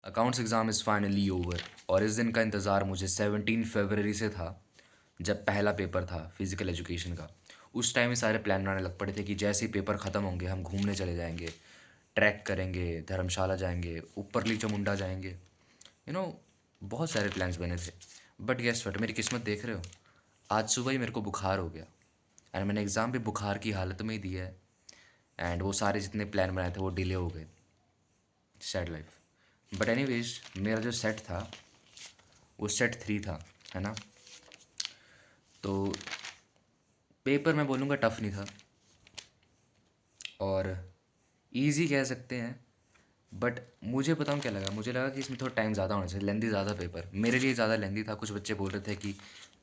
Accounts exam is finally over और इस दिन का इंतज़ार मुझे 17 फरवरी से था, जब पहला पेपर था फिज़िकल एजुकेशन का। उस टाइम ही सारे प्लान बनाने लग पड़े थे कि जैसे ही पेपर ख़त्म होंगे हम घूमने चले जाएंगे, ट्रैक करेंगे, धर्मशाला जाएंगे, ऊपरली चामुंडा जाएंगे। बहुत सारे प्लान्स बने थे। बट गेस व्हाट, मेरी किस्मत देख रहे हो, आज सुबह ही मेरे को बुखार हो गया एंड मैंने एग्ज़ाम भी बुखार की हालत में ही दिया है। एंड वो सारे जितने प्लान बनाए थे वो डिले हो गए। Sad life. बट एनीवेज, मेरा जो सेट था वो सेट 3 था, है ना। तो पेपर मैं बोलूँगा टफ़ नहीं था और इजी कह सकते हैं। बट मुझे बताऊँ क्या लगा, मुझे लगा कि इसमें थोड़ा टाइम ज़्यादा होना चाहिए, लेंदी ज़्यादा पेपर मेरे लिए ज़्यादा लेंदी था। कुछ बच्चे बोल रहे थे कि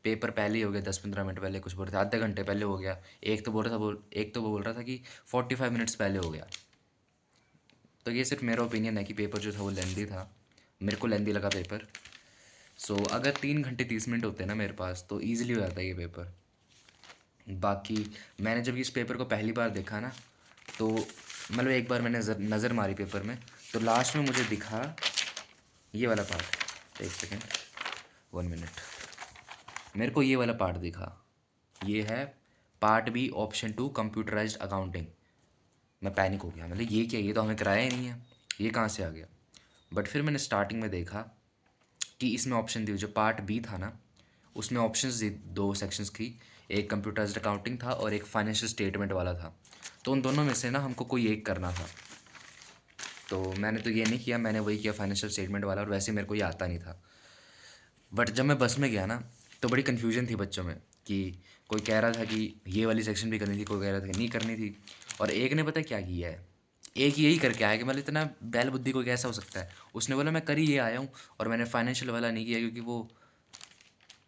पेपर पहले ही हो गया 10-15 मिनट पहले, कुछ बोल रहे थे आधे घंटे पहले हो गया, एक तो वो बोल रहा था कि 45 मिनट्स पहले हो गया। तो ये सिर्फ मेरा ओपिनियन है कि पेपर जो था वो लेंदी था, मेरे को लेंदी लगा पेपर। सो अगर 3 घंटे 30 मिनट होते ना मेरे पास तो ईजिली हो जाता है ये पेपर। बाकी मैंने जब इस पेपर को पहली बार देखा ना, तो मतलब एक बार मैंने नज़र मारी पेपर में, तो लास्ट में मुझे दिखा ये वाला पार्ट। एक सेकेंड, 1 मिनट। मेरे को ये वाला पार्ट दिखा, ये है part B option 2 computerised accounting. मैं पैनिक हो गया, मतलब ये क्या, ये तो हमें कराया ही नहीं है, ये कहाँ से आ गया। बट फिर मैंने स्टार्टिंग में देखा कि इसमें ऑप्शन दिए, जो पार्ट बी था ना उसमें ऑप्शंस दी, 2 सेक्शंस की, एक कंप्यूटराइज्ड अकाउंटिंग था और एक फाइनेंशियल स्टेटमेंट वाला था। तो उन दोनों में से ना हमको कोई एक करना था। तो मैंने तो ये नहीं किया, मैंने वही किया फाइनेंशियल स्टेटमेंट वाला, और वैसे मेरे को ये आता नहीं था। बट जब मैं बस में गया ना, तो बड़ी कन्फ्यूजन थी बच्चों में कि कोई कह रहा था कि ये वाली सेक्शन भी करनी थी, कोई कह रहा था कि नहीं करनी थी। और एक ने पता क्या किया है, एक यही करके आया कि मतलब इतना बैल बुद्धि कोई कैसा हो सकता है। उसने बोला मैं कर ही ये आया हूँ और मैंने फाइनेंशियल वाला नहीं किया, क्योंकि वो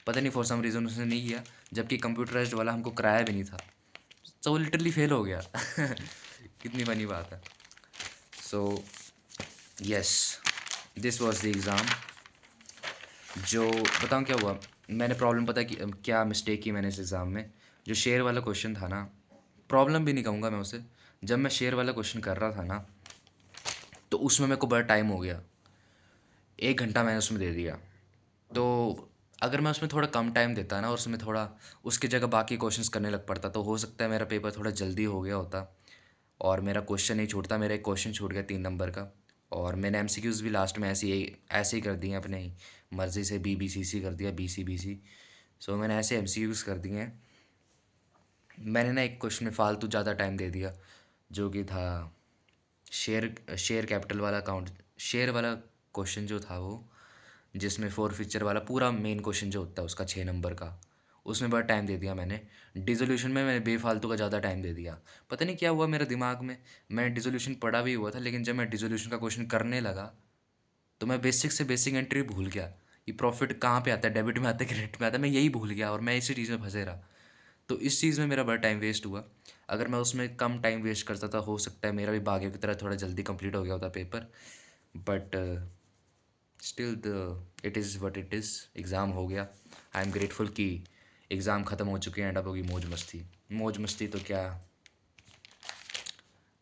पता नहीं फॉर सम रीज़न उसने नहीं किया, जबकि कंप्यूटराइज्ड वाला हमको कराया भी नहीं था। तो वो लिटरली फेल हो गया। कितनी बनी बात है। So yes, this was the exam. जो बताऊँ क्या हुआ, मैंने प्रॉब्लम पता कि क्या मिस्टेक की मैंने इस एग्ज़ाम में। जो शेयर वाला क्वेश्चन था ना, प्रॉब्लम भी नहीं कहूँगा मैं उसे, जब मैं शेयर वाला क्वेश्चन कर रहा था ना, तो उसमें मेरे को बड़ा टाइम हो गया, 1 घंटा मैंने उसमें दे दिया। तो अगर मैं उसमें थोड़ा कम टाइम देता ना और उसमें थोड़ा उसकी जगह बाकी क्वेश्चंस करने लग पड़ता, तो हो सकता है मेरा पेपर थोड़ा जल्दी हो गया होता और मेरा क्वेश्चन नहीं छूटता। मेरा एक क्वेश्चन छूट गया 3 नंबर का। और मैंने एमसीक्यूज़ भी लास्ट में ऐसे ही कर दिए, अपने ही मर्ज़ी से BBCC कर दिया, BCBC। सो मैंने ऐसे एमसीक्यूज़ कर दिए हैं। मैंने ना एक क्वेश्चन में फ़ालतू ज़्यादा टाइम दे दिया, जो कि था शेयर शेयर कैपिटल वाला अकाउंट, शेयर वाला क्वेश्चन जो था वो, जिसमें फॉरफीचर वाला पूरा मेन क्वेश्चन जो होता है उसका 6 नंबर का, उसमें बड़ा टाइम दे दिया मैंने। डिसोल्यूशन में मैंने बेफालतू का ज़्यादा टाइम दे दिया। पता नहीं क्या हुआ मेरे दिमाग में, मैं डिसोल्यूशन पढ़ा भी हुआ था, लेकिन जब मैं डिसोल्यूशन का क्वेश्चन करने लगा तो मैं बेसिक से बेसिक एंट्री भूल गया। ये प्रॉफिट कहाँ पे आता है, डेबिट में आता है क्रेडिट में आता है, मैं यही भूल गया और मैं इसी चीज़ में फंसे रहा। तो इस चीज़ में मेरा बड़ा टाइम वेस्ट हुआ। अगर मैं उसमें कम टाइम वेस्ट करता था, हो सकता है मेरा भी बाकियों की तरह थोड़ा जल्दी कंप्लीट हो गया होता paper. But still the it is what it is, exam हो गया। आई एम ग्रेटफुल कि एग्ज़ाम ख़त्म हो चुके हैं एंड अब होगी मौज मस्ती। मौज मस्ती तो क्या,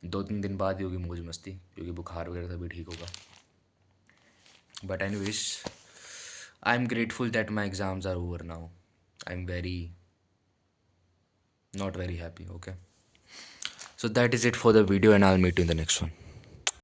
2-3 दिन बाद ही होगी मौज मस्ती, क्योंकि बुखार वगैरह तभी ठीक होगा। But anyways, I am grateful that my exams are over now. I am very not very happy. Okay, so that is it for the video and I'll meet you in the next one.